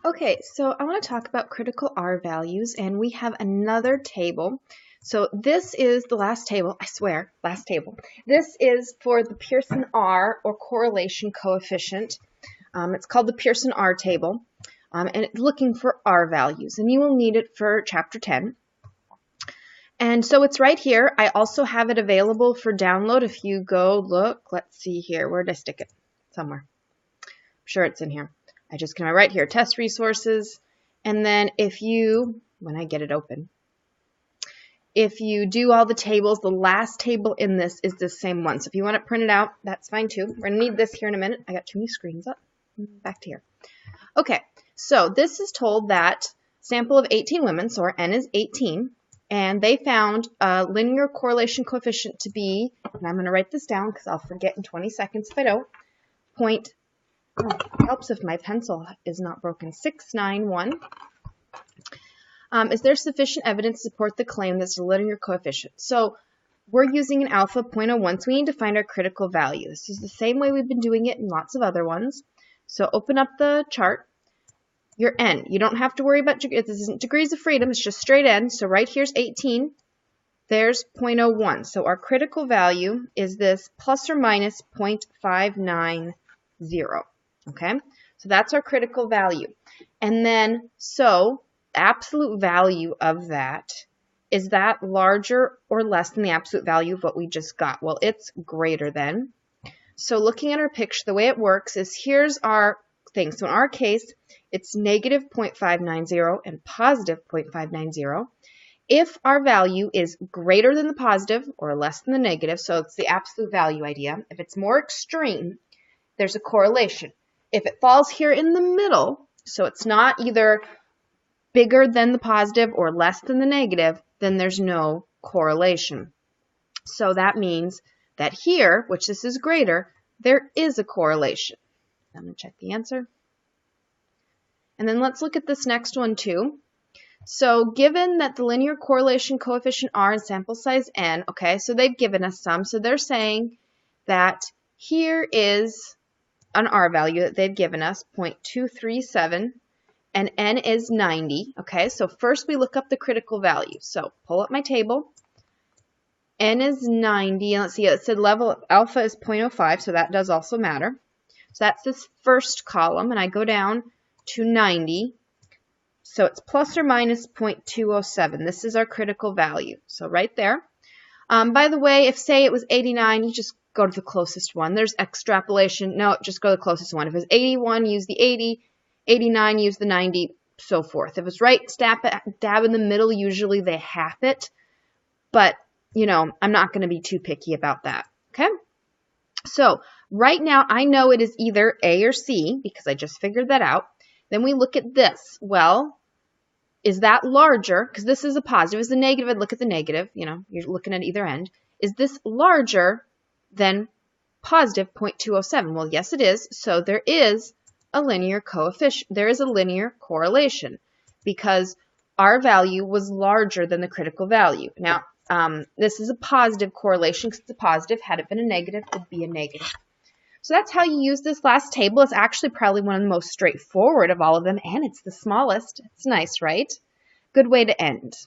Okay, so I want to talk about critical R values, and we have another table. So this is the last table, I swear, last table. This is for the Pearson R, or correlation coefficient. It's called the Pearson R table, and it's looking for R values, and you will need it for Chapter 10. And so it's right here. I also have it available for download if you go look. Let's see here. Where did I stick it? Somewhere. I'm sure it's in here. I just come right here, test resources, and then if you, when I get it open, if you do all the tables, the last table in this is the same one. So if you want it printed out, that's fine too. We're going to need this here in a minute. I got too many screens up. Back to here. Okay, so this is told that sample of 18 women, so our N is 18, and they found a linear correlation coefficient to be, and I'm going to write this down because I'll forget in 20 seconds if I don't, helps if my pencil is not broken, 691. Is there sufficient evidence to support the claim that's a linear coefficient? So we're using an alpha 0.01, so we need to find our critical value. This is the same way we've been doing it in lots of other ones. So open up the chart. Your N, you don't have to worry about, this isn't degrees of freedom, it's just straight N. So right here's 18, there's 0.01. So our critical value is this plus or minus 0.590. Okay, so that's our critical value. And then, so absolute value of that, is that larger or less than the absolute value of what we just got? Well, it's greater than. So looking at our picture, the way it works is here's our thing. So in our case, it's negative 0.590 and positive 0.590. If our value is greater than the positive or less than the negative, so it's the absolute value idea, if it's more extreme, there's a correlation. If it falls here in the middle, so it's not either bigger than the positive or less than the negative, then there's no correlation. So that means that here, which this is greater, there is a correlation. I'm going to check the answer. And then let's look at this next one too. So given that the linear correlation coefficient R and sample size N, okay, so they've given us some. So they're saying that here is an R value that they've given us, 0.237, and N is 90. Okay, so first we look up the critical value. So pull up my table. N is 90, and let's see, it said level alpha is 0.05, so that does also matter. So that's this first column, and I go down to 90. So it's plus or minus 0.207. This is our critical value. So right there. By the way, if say it was 89, you just go to the closest one. There's extrapolation. No, just go to the closest one. If it's 81, use the 80. 89, use the 90, so forth. If it's right dab in the middle, usually they half it. But, you know, I'm not going to be too picky about that. Okay? So right now, I know it is either A or C because I just figured that out. Then we look at this. Well, is that larger? Because this is a positive. Is a negative? I'd look at the negative. You know, you're looking at either end. Is this larger than positive 0.207? Well, yes, it is. So there is a linear coefficient. There is a linear correlation because our value was larger than the critical value. Now, this is a positive correlation because it's a positive. Had it been a negative, it would be a negative. So that's how you use this last table. It's actually probably one of the most straightforward of all of them, and it's the smallest. It's nice, right? Good way to end.